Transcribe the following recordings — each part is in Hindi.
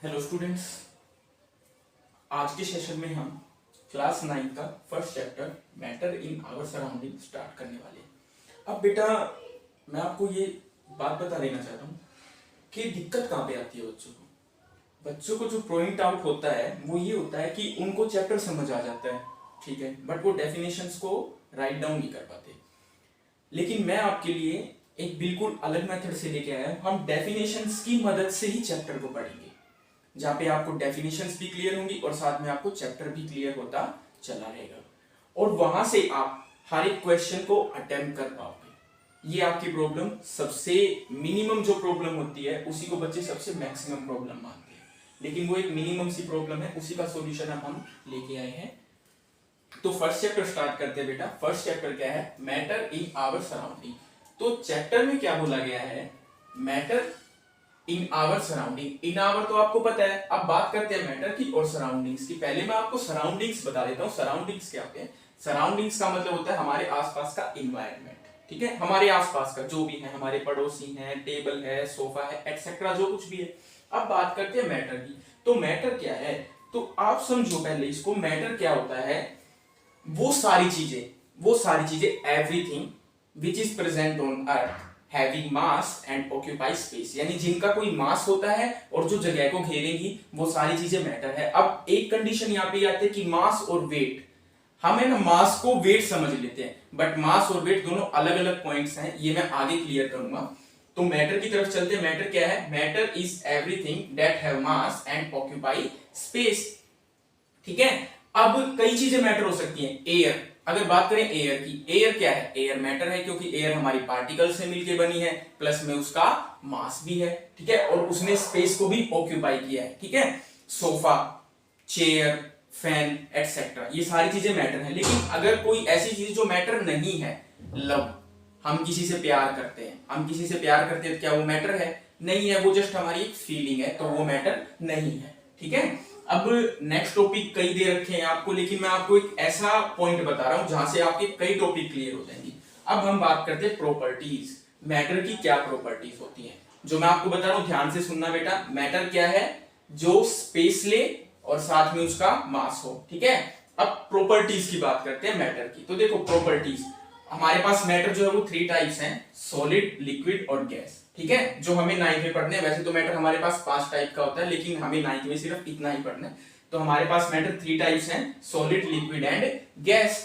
हेलो स्टूडेंट्स, आज के सेशन में हम क्लास 9 का first chapter matter in our surrounding start करने वाले हैं। अब बेटा मैं आपको ये बात बता देना चाहता हूँ कि दिक्कत कहाँ पे आती है बच्चों को जो पॉइंट आउट होता है वो ये होता है कि उनको चैप्टर समझ आ जाता है, ठीक है, बट वो डेफिनेशंस को राइट डाउन नहीं कर पाते। लेकिन मैं आपके लिए एक बिल्कुल अलग मेथड से लेके आया हूँ। हम डेफिनेशंस की मदद से ही चैप्टर को पढ़ेंगे, जहां पे आपको डेफिनेशंस भी क्लियर होंगी और साथ में आपको चैप्टर भी क्लियर होता चला रहेगा और वहां से आप हर एक क्वेश्चन को अटेम्प्ट कर पाओगे। ये आपकी प्रॉब्लम सबसे मिनिमम जो प्रॉब्लम होती है उसी को बच्चे सबसे मैक्सिमम प्रॉब्लम मानते हैं, लेकिन वो एक मिनिमम सी प्रॉब्लम है, उसी का सॉल्यूशन अब हम लेके आए हैं। तो फर्स्ट चैप्टर स्टार्ट करते हैं बेटा। फर्स्ट चैप्टर क्या है? Matter in our surrounding. तो चैप्टर में क्या बोला गया है? Matter in our surrounding. In our तो आपको पता है। अब बात करते हैं मैटर की और सराउंडिंग्स की। पहले मैं आपको सराउंडिंग्स बता देता हूँ। सराउंडिंग्स क्या होते हैं? सराउंडिंग्स का मतलब होता है हमारे आसपास का इन्वायरमेंट, ठीक है, हमारे आसपास का जो भी है, हमारे पड़ोसी हैं, टेबल है, सोफा है, एटसेट्रा, जो कुछ भी है। अब बात करते हैं मैटर की। तो मैटर क्या है? तो आप समझो पहले इसको। मैटर क्या होता है? वो सारी चीजें everything which is present on earth having mass and occupy space, यानी जिनका कोई मास होता है और जो जगह को घेरेंगी वो सारी चीजें मैटर है। अब एक कंडीशन यहाँ पे आती है कि मास और वेट। हम है ना मास को वेट समझ लेते हैं, बट मास और वेट दोनों अलग अलग पॉइंट्स हैं, ये मैं आगे क्लियर करूंगा। तो मैटर की तरफ चलते हैं। मैटर क्या है? Matter is everything that have mass and occupy space, ठीक है। अब कई चीजें मैटर हो सकती हैं। एयर, अगर बात करें एयर की, एयर क्या है? एयर मैटर है क्योंकि एयर हमारी पार्टिकल से मिलकर बनी है, प्लस में उसका मास भी है, ठीक है, और उसने स्पेस को भी ऑक्यूपाई किया है, ठीक है। सोफा, चेयर, फैन एटसेट्रा, ये सारी चीजें मैटर है। लेकिन अगर कोई ऐसी चीज जो मैटर नहीं है, लव, हम किसी से प्यार करते हैं, तो क्या वो मैटर है? नहीं है, वो जस्ट हमारी एक फीलिंग है, तो वो मैटर नहीं है, ठीक है। अब नेक्स्ट टॉपिक कई दे रखे हैं आपको, लेकिन मैं आपको एक ऐसा पॉइंट बता रहा हूं जहां से आपके कई टॉपिक क्लियर हो जाएंगे। अब हम बात करते हैं प्रॉपर्टीज। मैटर की क्या प्रॉपर्टीज होती हैं, जो मैं आपको बता रहा हूं, ध्यान से सुनना बेटा। मैटर क्या है? जो स्पेस ले और साथ में उसका मास हो, ठीक है। अब प्रॉपर्टीज की बात करते हैं मैटर की। तो देखो प्रॉपर्टीज, हमारे पास मैटर जो है वो 3 टाइप्स हैं, सॉलिड, लिक्विड और गैस, ठीक है, जो हमें 9th में पढ़ने हैं। वैसे तो मैटर हमारे पास 5 टाइप का होता है, लेकिन हमें 9th में सिर्फ इतना ही पढ़ना है। तो हमारे पास मैटर 3 टाइप्स हैं, सॉलिड, लिक्विड एंड गैस।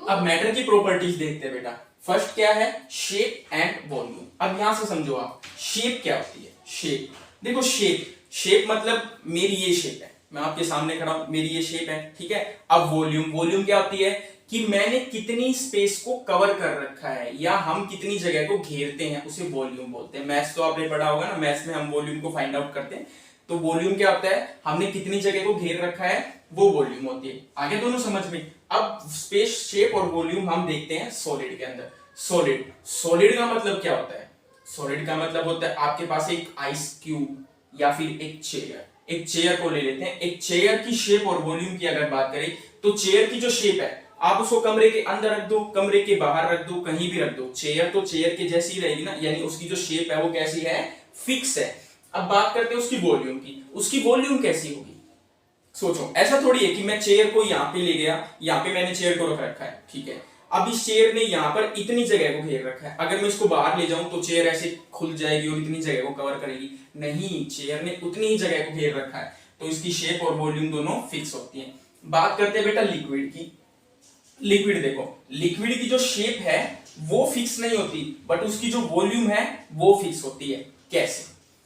अब मैटर की प्रॉपर्टीज देखते हैं बेटा। फर्स्ट क्या है? Shape and volume. अब यहां से समझो आप, शेप क्या होती है? शेप, देखो शेप मतलब मेरी ये शेप है, मैं आपके सामने खड़ा हूं, मेरी ये शेप है, ठीक है। अब वॉल्यूम क्या होती है? कि मैंने कितनी स्पेस को कवर कर रखा है, या हम कितनी जगह को घेरते हैं, उसे वॉल्यूम बोलते हैं। मैथ्स तो आपने पढ़ा होगा ना, मैथ्स में हम वॉल्यूम को फाइंड आउट करते हैं। तो वॉल्यूम क्या होता है? हमने कितनी जगह को घेर रखा है, वो वॉल्यूम होती है। आगे दोनों समझ में। अब स्पेस, शेप और वॉल्यूम हम देखते हैं सॉलिड के अंदर। सॉलिड का मतलब क्या होता है? सॉलिड का मतलब होता है आपके पास एक आइस क्यूब या फिर एक चेयर को ले लेते हैं। एक चेयर की शेप और वॉल्यूम की अगर बात करें, तो चेयर की जो शेप है, आप उसको कमरे के अंदर रख दो, कमरे के बाहर रख दो, कहीं भी रख दो, चेयर तो चेयर के जैसी ही रहेगी ना, यानी उसकी जो शेप है वो कैसी है? फिक्स है। अब बात करते हैं उसकी वॉल्यूम की। उसकी वॉल्यूम कैसी होगी? सोचो, ऐसा थोड़ी है कि मैं चेयर को यहां पे ले गया, यहां पे मैंने चेयर को रख रखा है, ठीक है। अब इस चेयर ने यहां पर इतनी जगह को घेर रखा है, अगर मैं इसको बाहर ले जाऊं तो चेयर ऐसे खुल जाएगी और इतनी जगह को कवर करेगी? नहीं, चेयर ने उतनी ही जगह को घेर रखा है, तो इसकी शेप और वॉल्यूम दोनों फिक्स होती है। बात करते हैं बेटा लिक्विड की। लिक्विड देखो, लिक्विड की जो शेप है वो फिक्स नहीं होती, बट उसकी जो वॉल्यूम है वो फिक्स होती है। कैसे?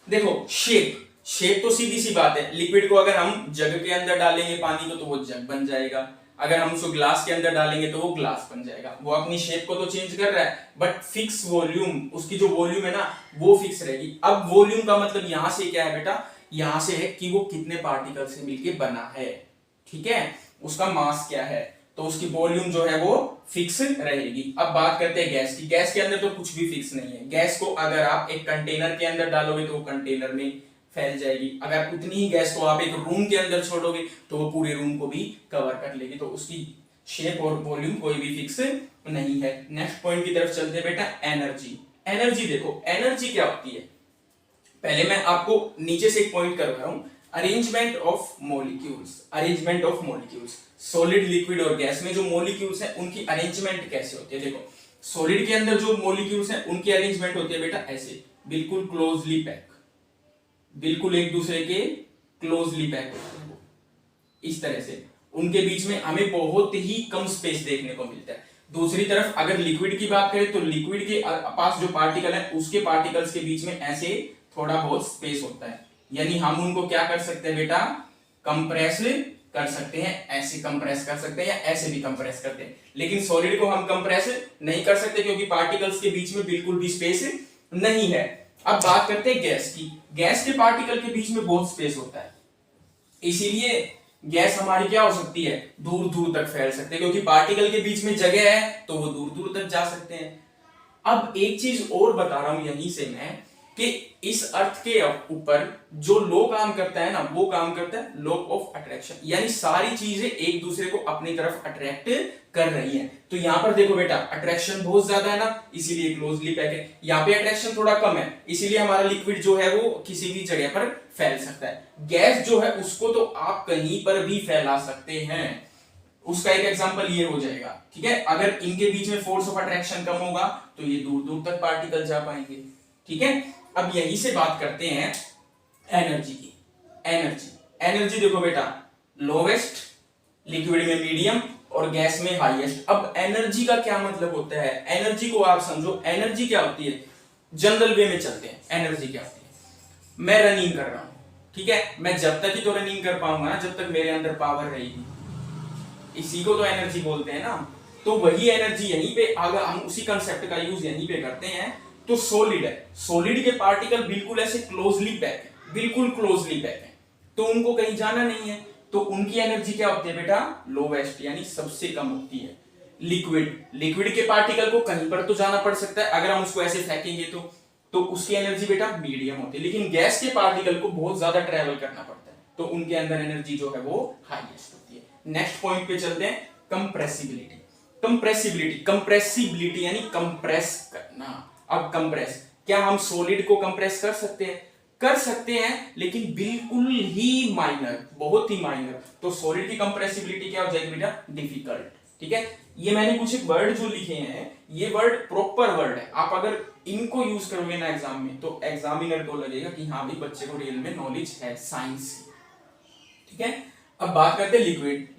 देखो शेप तो सीधी सी बात है। लिक्विड को अगर हम जग के अंदर डालेंगे पानी को, तो वो जग बन जाएगा। अगर हम उसको ग्लास के अंदर डालेंगे तो वो ग्लास बन जाएगा। वो अपनी शेप को तो चेंज कर रहा है, बट फिक्स वॉल्यूम, उसकी जो वॉल्यूम है ना वो फिक्स रहेगी। अब वॉल्यूम का मतलब यहां से क्या है बेटा? यहां से है कि वो कितने पार्टिकल से मिलके बना है, ठीक है। उसका मास क्या है, तो उसकी वॉल्यूम जो है वो फिक्स रहेगी। अब बात करते हैं गैस की। गैस के अंदर तो कुछ भी फिक्स नहीं है। गैस को अगर आप एक कंटेनर के अंदर डालोगे तो वो कंटेनर में फैल जाएगी। अगर उतनी ही गैस को आप एक रूम के अंदर छोड़ोगे तो वो पूरे रूम को भी कवर कर लेगी। तो उसकी शेप और वॉल्यूम कोई भी फिक्स नहीं है। नेक्स्ट पॉइंट की तरफ चलते हैं बेटा, एनर्जी। एनर्जी देखो, एनर्जी क्या होती है? पहले मैं आपको नीचे से एक पॉइंट कर रहा हूं। Arrangement of molecules solid, liquid और गैस में जो मॉलिक्यूल्स हैं उनकी अरेंजमेंट कैसे होती है। देखो सॉलिड के अंदर जो मॉलिक्यूल्स हैं उनकी अरेंजमेंट होती है बेटा ऐसे, बिल्कुल क्लोजली पैक, बिल्कुल एक दूसरे के क्लोजली पैक होते हैं वो, इस तरह से उनके बीच में हमें बहुत ही कम स्पेस देखने को मिलता है। दूसरी तरफ अगर लिक्विड की बात करें तो लिक्विड के पास जो पार्टिकल है उसके पार्टिकल्स के बीच में ऐसे थोड़ा बहुत स्पेस होता है, यानी हम उनको क्या कर सकते हैं बेटा, कंप्रेस कर सकते हैं, ऐसे कंप्रेस कर सकते हैं या ऐसे भी कंप्रेस करते हैं। लेकिन सॉलिड को हम कंप्रेस नहीं कर सकते क्योंकि पार्टिकल्स के बीच में बिल्कुल भी स्पेस नहीं है। अब बात करते हैं गैस की। गैस के पार्टिकल के बीच में बहुत स्पेस होता है, इसीलिए गैस हमारी क्या हो सकती है, दूर दूर तक फैल सकते हैं, क्योंकि पार्टिकल के बीच में जगह है तो वो दूर दूर तक जा सकते हैं। अब एक चीज और बता रहा हूं यहीं से मैं, कि इस अर्थ के ऊपर जो लॉ काम करता है ना, वो काम करता है लॉ ऑफ अट्रैक्शन, यानी सारी चीजें एक दूसरे को अपनी तरफ अट्रैक्ट कर रही हैं। तो यहां पर देखो बेटा अट्रैक्शन बहुत ज्यादा है ना, इसीलिए क्लोजली पैक है। यहाँ पे अट्रैक्शन थोड़ा कम है, इसीलिए हमारा लिक्विड जो है वो किसी भी जगह पर फैल सकता है। गैस जो है उसको तो आप कहीं पर भी फैला सकते हैं। उसका एक एग्जांपल ये हो जाएगा, ठीक है, अगर इनके बीच में फोर्स ऑफ अट्रैक्शन कम होगा तो ये दूर दूर तक पार्टिकल जा पाएंगे, ठीक है। अब यहीं से बात करते हैं एनर्जी की। एनर्जी देखो बेटा, लोवेस्ट, लिक्विड में मीडियम और गैस में हाईएस्ट। अब एनर्जी का क्या मतलब होता है, एनर्जी को आप समझो, एनर्जी क्या होती है, जनरल वे में चलते हैं। एनर्जी क्या होती है, मैं रनिंग कर रहा हूं, ठीक है, मैं जब तक ही तो रनिंग कर पाऊंगा ना जब तक मेरे अंदर पावर रहेगी, इसी को तो एनर्जी बोलते हैं ना। तो वही एनर्जी यहीं पे, अगर हम उसी कंसेप्ट का यूज यहीं पे करते हैं तो सॉलिड है, सॉलिड के पार्टिकल बिल्कुल ऐसे क्लोजली पैक है, बिल्कुल क्लोजली पैक है, तो उनको कहीं जाना नहीं है, तो उनकी एनर्जी क्या होती है बेटा, लोवेस्ट, यानी सबसे कम होती है। लिक्विड के पार्टिकल को कहीं पर तो जाना पड़ सकता है, अगर हम उसको ऐसे फेंकेंगे तो उसकी एनर्जी बेटा मीडियम होती है। लेकिन गैस के पार्टिकल को बहुत ज्यादा ट्रेवल करना पड़ता है, तो उनके अंदर एनर्जी जो है वो हाईएस्ट होती है। नेक्स्ट पॉइंट पे चलते हैं, कंप्रेसिबिलिटी। कंप्रेसिबिलिटी यानी कंप्रेस करना। अब कंप्रेस, क्या हम सॉलिड को कंप्रेस कर सकते हैं, कर सकते हैं, लेकिन बिल्कुल ही माइनर, बहुत ही माइनर। तो सॉलिड की कंप्रेसिबिलिटी क्या हो जाएगी बेटा, डिफिकल्ट, ठीक है। ये मैंने कुछ एक वर्ड जो लिखे हैं, ये वर्ड प्रॉपर वर्ड है, आप अगर इनको यूज करोगे ना एग्जाम में तो एग्जामिनर को लगेगा कि हाँ भाई बच्चे को रियल में नॉलेज है साइंस की, ठीक है। अब बात करते हैं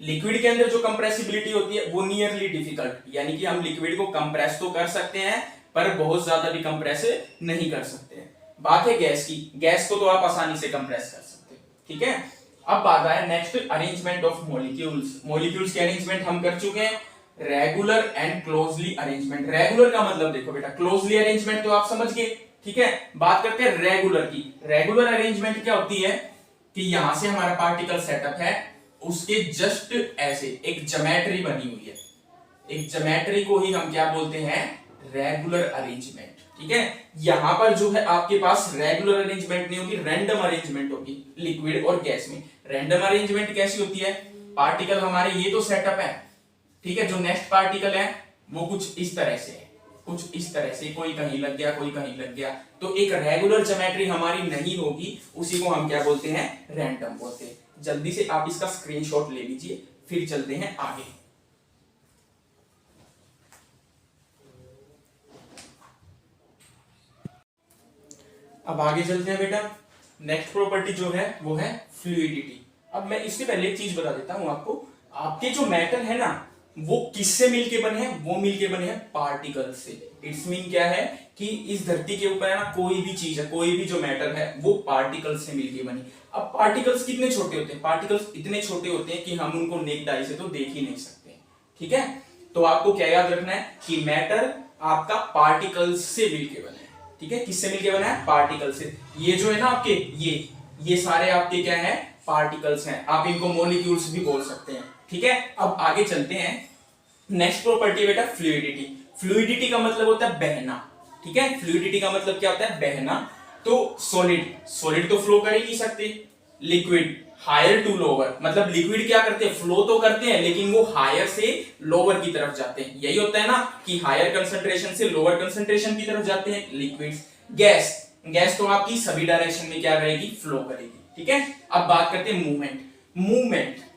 लिक्विड के अंदर जो कंप्रेसिबिलिटी होती है वो नियरली डिफिकल्ट, यानी कि हम लिक्विड को कंप्रेस तो कर सकते हैं पर बहुत ज्यादा भी कंप्रेस नहीं कर सकते हैं। बात है गैस की, गैस को तो आप आसानी से कंप्रेस कर सकते हैं, ठीक है। अब बात आया नेक्स्ट, अरेंजमेंट ऑफ मॉलिक्यूल्स की अरेंजमेंट हम कर चुके हैं, regular and closely arrangement. Regular का मतलब देखो बेटा, क्लोजली अरेंजमेंट तो आप समझ गए, ठीक है। बात करते हैं रेगुलर की। रेगुलर अरेंजमेंट क्या होती है कि यहां से हमारा पार्टिकल सेटअप है, उसके जस्ट ऐसे एक ज्योमेट्री बनी हुई है, एक ज्योमेट्री को ही हम क्या बोलते हैं, रेगुलर अरेंजमेंट, ठीक है। यहां पर जो है आपके पास रेगुलर अरेंजमेंट नहीं होगी, रैंडम अरेंजमेंट होगी लिक्विड और गैस में। रैंडम अरेंजमेंट कैसी होती है, पार्टिकल हमारे ये तो सेटअप है, ठीक है, जो नेक्स्ट पार्टिकल है वो कुछ इस तरह से है, कुछ इस तरह से, कोई कहीं लग गया कोई कहीं लग गया, तो एक रेगुलर ज्योमेट्री हमारी नहीं होगी, उसी को हम क्या बोलते हैं, रैंडम बोलते हैं। जल्दी से आप इसका स्क्रीनशॉट ले लीजिए, फिर चलते हैं आगे। अब आगे चलते हैं बेटा, नेक्स्ट प्रॉपर्टी जो है वो है फ्लूइडिटी। अब मैं इससे पहले एक चीज बता देता हूं आपको, आपके जो मैटर है ना वो किससे मिलके बने हैं, वो मिलके बने हैं पार्टिकल से। इट्स मीन क्या है कि इस धरती के ऊपर है ना कोई भी चीज है, कोई भी जो मैटर है वो पार्टिकल से मिलके बनी। अब पार्टिकल्स कितने छोटे होते हैं, पार्टिकल्स इतने छोटे होते हैं कि हम उनको नेक्ड आई से तो देख ही नहीं सकते, ठीक है। तो आपको क्या याद रखना है कि मैटर आपका पार्टिकल्स से मिलके बना है, ठीक है। किससे मिलके बना है, पार्टिकल से। ये जो है ना आपके ये सारे आपके क्या है, पार्टिकल्स हैं, आप इनको मॉलिक्यूल्स भी बोल सकते हैं, ठीक है। अब आगे चलते हैं, नेक्स्ट प्रॉपर्टी बेटा फ्लूइडिटी। फ्लूइडिटी का मतलब होता है बहना, ठीक है। फ्लूइडिटी का मतलब क्या होता है, बहना। तो सॉलिड तो फ्लो कर ही नहीं सकते, लिक्विड हायर टू लोअर, मतलब लिक्विड क्या करते हैं, फ्लो तो करते हैं लेकिन वो हायर से लोअर की तरफ जाते हैं। यही होता है ना कि हायर कंसंट्रेशन से लोअर कंसंट्रेशन की तरफ जाते हैं लिक्विड्स। गैस तो आपकी सभी डायरेक्शन में क्या रहेगी, फ्लो करेगी, ठीक है। अब बात करते हैं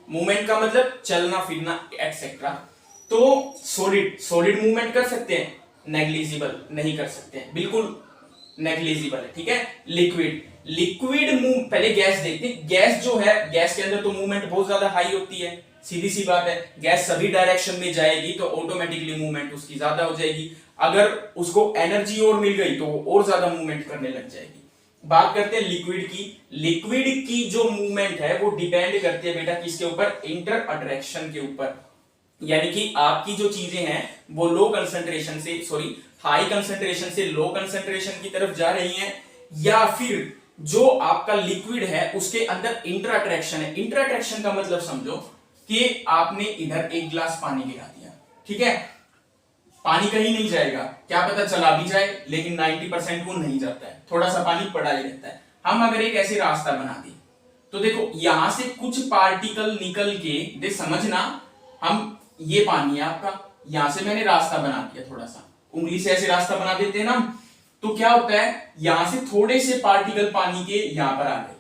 मूवमेंट का मतलब चलना फिरना एक्सेट्रा। तो सॉलिड मूवमेंट कर सकते हैं, नेग्लिजिबल नहीं कर सकते हैं, बिल्कुल नेग्लिजिबल है, ठीक है। लिक्विड मूव, पहले गैस देखते हैं। गैस जो है, गैस के अंदर तो मूवमेंट बहुत ज्यादा हाई होती है, सीधी सी बात है। गैस सभी डायरेक्शन में जाएगी तो ऑटोमेटिकली मूवमेंट उसकी ज्यादा हो जाएगी। अगर उसको एनर्जी और मिल गई तो वो और ज्यादा मूवमेंट करने लग जाएगी। बात करते हैं लिक्विड की जो मूवमेंट है वो डिपेंड करती है बेटा किसके ऊपर, इंटर अट्रैक्शन के ऊपर। यानी कि आपकी जो चीजें हैं वो हाई कंसंट्रेशन से लो कंसंट्रेशन की तरफ जा रही हैं, या फिर जो आपका लिक्विड है उसके अंदर इंटर अट्रैक्शन है। इंटर अट्रैक्शन का मतलब समझो कि आपने इधर एक गिलास पानी गिरा दिया, ठीक है। पानी कहीं नहीं जाएगा, क्या पता चला भी जाए, लेकिन 90% वो नहीं जाता है, थोड़ा सा पानी पड़ा ही रहता है। हम अगर एक ऐसे रास्ता बना दें तो देखो यहां से कुछ पार्टिकल निकल के, दे समझना, हम ये पानी है आपका, यहां से मैंने रास्ता बना दिया, थोड़ा सा उंगली से ऐसे रास्ता बना देते हैं ना, तो क्या होता है, यहां से थोड़े से पार्टिकल पानी के यहां पर आ गए।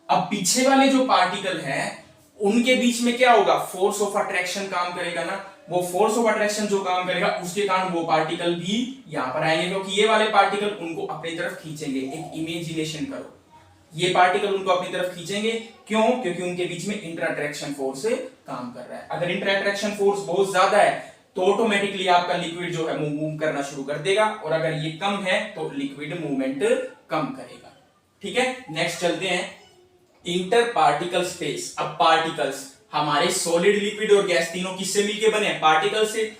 अब पीछे वाले जो पार्टिकल हैं उनके बीच में क्या होगा, फोर्स ऑफ अट्रैक्शन काम करेगा ना। वो फोर्स ऑफ अट्रैक्शन जो काम करेगा उसके कारण वो पार्टिकल भी यहां पर आएंगे, क्योंकि ये वाले पार्टिकल उनको अपनी तरफ खींचेंगे। एक इमेजिनेशन करो, ये पार्टिकल उनको अपनी तरफ खींचेंगे, क्यों, क्योंकि उनके बीच में इंटर अट्रैक्शन फोर्स काम कर रहा है। अगर इंटर अट्रैक्शन फोर्स बहुत ज्यादा है तो ऑटोमेटिकली आपका लिक्विड जो है मूव करना शुरू कर देगा, और अगर ये कम है तो लिक्विड मूवमेंट कम करेगा, ठीक है। नेक्स्ट चलते हैं, इंटर पार्टिकल स्पेस। अब पार्टिकल्स हमारे सॉलिड, लिक्विड और गैस तीनों किससे मिलके बने हैं, पार्टिकल से।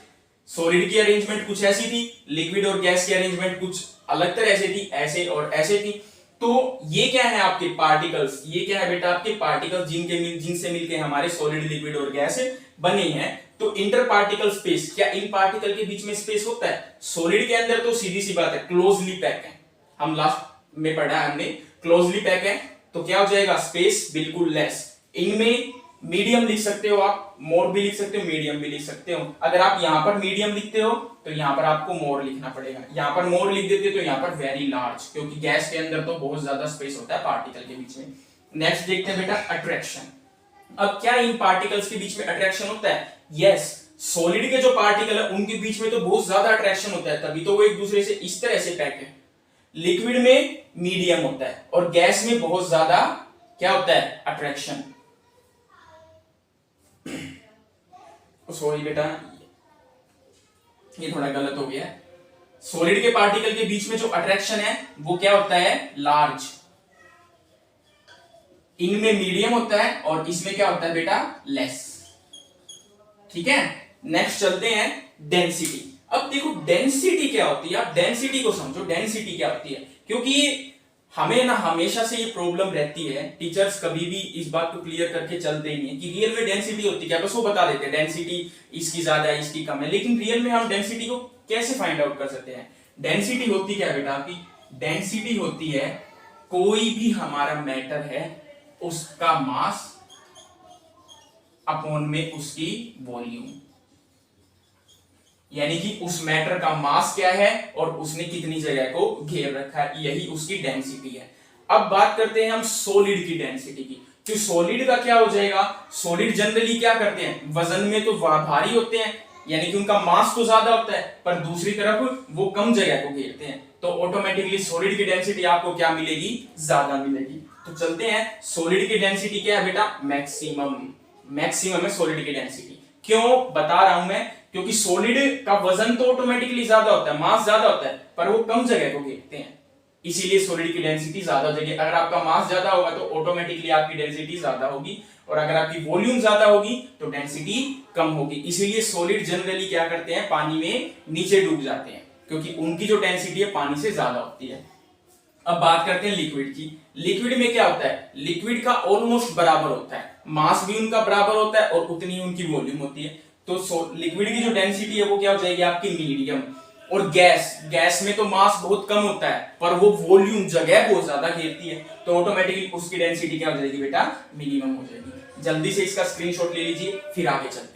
सॉलिड की अरेंजमेंट कुछ ऐसी थी, लिक्विड और गैस की अरेंजमेंट कुछ अलग तरह से थी, ऐसे और ऐसे थी। तो ये क्या है आपके पार्टिकल्स, ये क्या है बेटा आपके पार्टिकल्स जिनसे मिलके हमारे सॉलिड, लिक्विड और गैस बने हैं। तो इंटर पार्टिकल स्पेस, क्या इन पार्टिकल के बीच में स्पेस होता है? सॉलिड के अंदर तो सीधी सी बात है क्लोजली पैक है, हम लास्ट में पढ़ा है हमने, क्लोजली पैक है, तो क्या हो जाएगा, स्पेस बिल्कुल लेस। इनमें मीडियम लिख सकते हो आप, मोर भी लिख सकते हो, मीडियम भी लिख सकते हो। अगर आप यहां पर मीडियम लिखते हो तो यहां पर आपको मोर लिखना पड़ेगा, यहां पर मोर लिख देते तो यहां पर वेरी लार्ज, क्योंकि गैस के अंदर तो बहुत ज्यादा स्पेस होता है पार्टिकल के बीच में। नेक्स्ट देखते हैं बेटा अट्रैक्शन। अब क्या इन पार्टिकल्स के बीच में अट्रैक्शन होता है? यस, सॉलिड के जो पार्टिकल है उनके बीच में तो बहुत ज्यादा अट्रैक्शन होता है, तभी तो वो एक दूसरे से इस तरह से पैक है। लिक्विड में मीडियम होता है और गैस में बहुत ज्यादा क्या होता है, अट्रैक्शन। सॉरी बेटा, ये थोड़ा गलत हो गया है। सॉलिड के पार्टिकल के बीच में जो अट्रैक्शन है वो क्या होता है, लार्ज। इनमें मीडियम होता है और इसमें क्या होता है बेटा, लेस, ठीक है। नेक्स्ट चलते हैं डेंसिटी। अब देखो डेंसिटी क्या होती है, आप डेंसिटी को समझो, डेंसिटी क्या होती है, क्योंकि हमें ना हमेशा से ये प्रॉब्लम रहती है, टीचर्स कभी भी इस बात को क्लियर करके चलते ही नहीं कि रियल में डेंसिटी होती क्या, बस वो बता देते हैं डेंसिटी इसकी ज्यादा है इसकी कम है, लेकिन रियल में हम डेंसिटी को कैसे फाइंड आउट कर सकते हैं? डेंसिटी होती क्या बेटा आपकी, डेंसिटी होती है कोई भी हमारा मैटर है उसका मास अपॉन में उसकी वॉल्यूम, यानी कि उस मैटर का मास क्या है और उसने कितनी जगह को घेर रखा है, यही उसकी डेंसिटी है। अब बात करते हैं हम सॉलिड की डेंसिटी की। तो सॉलिड का क्या हो जाएगा, सॉलिड जनरली क्या करते हैं, वजन में तो भारी होते हैं, यानी कि उनका मास तो ज्यादा होता है, पर दूसरी तरफ वो कम जगह को घेरते हैं, तो ऑटोमेटिकली सॉलिड की डेंसिटी आपको क्या मिलेगी, ज्यादा मिलेगी। तो चलते हैं, सॉलिड की डेंसिटी क्या है बेटा, मैक्सिमम है सॉलिड की डेंसिटी। क्यों बता रहा हूं मैं, क्योंकि सॉलिड का वजन तो ऑटोमेटिकली ज्यादा होता है, मास ज्यादा होता है, पर वो कम जगह को घेरते हैं, इसीलिए सॉलिड की डेंसिटी ज्यादा हो जाएगी। अगर आपका मास ज्यादा होगा तो ऑटोमेटिकली आपकी डेंसिटी ज्यादा होगी, और अगर आपकी वॉल्यूम ज्यादा होगी तो डेंसिटी कम होगी। इसीलिए सॉलिड जनरली क्या करते हैं, पानी में नीचे डूब जाते हैं, क्योंकि उनकी जो डेंसिटी है पानी से ज्यादा होती है। अब बात करते हैं लिक्विड की। लिक्विड में क्या होता है, लिक्विड का ऑलमोस्ट बराबर होता है, मास भी उनका बराबर होता है और उतनी उनकी वॉल्यूम होती है। तो लिक्विड की जो डेंसिटी है वो क्या हो जाएगी आपकी, मीडियम। और गैस में तो मास बहुत कम होता है पर वो वॉल्यूम जगह बहुत ज्यादा घेरती है, तो ऑटोमेटिकली उसकी डेंसिटी क्या हो जाएगी बेटा, मिनिमम हो जाएगी। जल्दी से इसका स्क्रीनशॉट ले लीजिए, फिर आगे चलते हैं।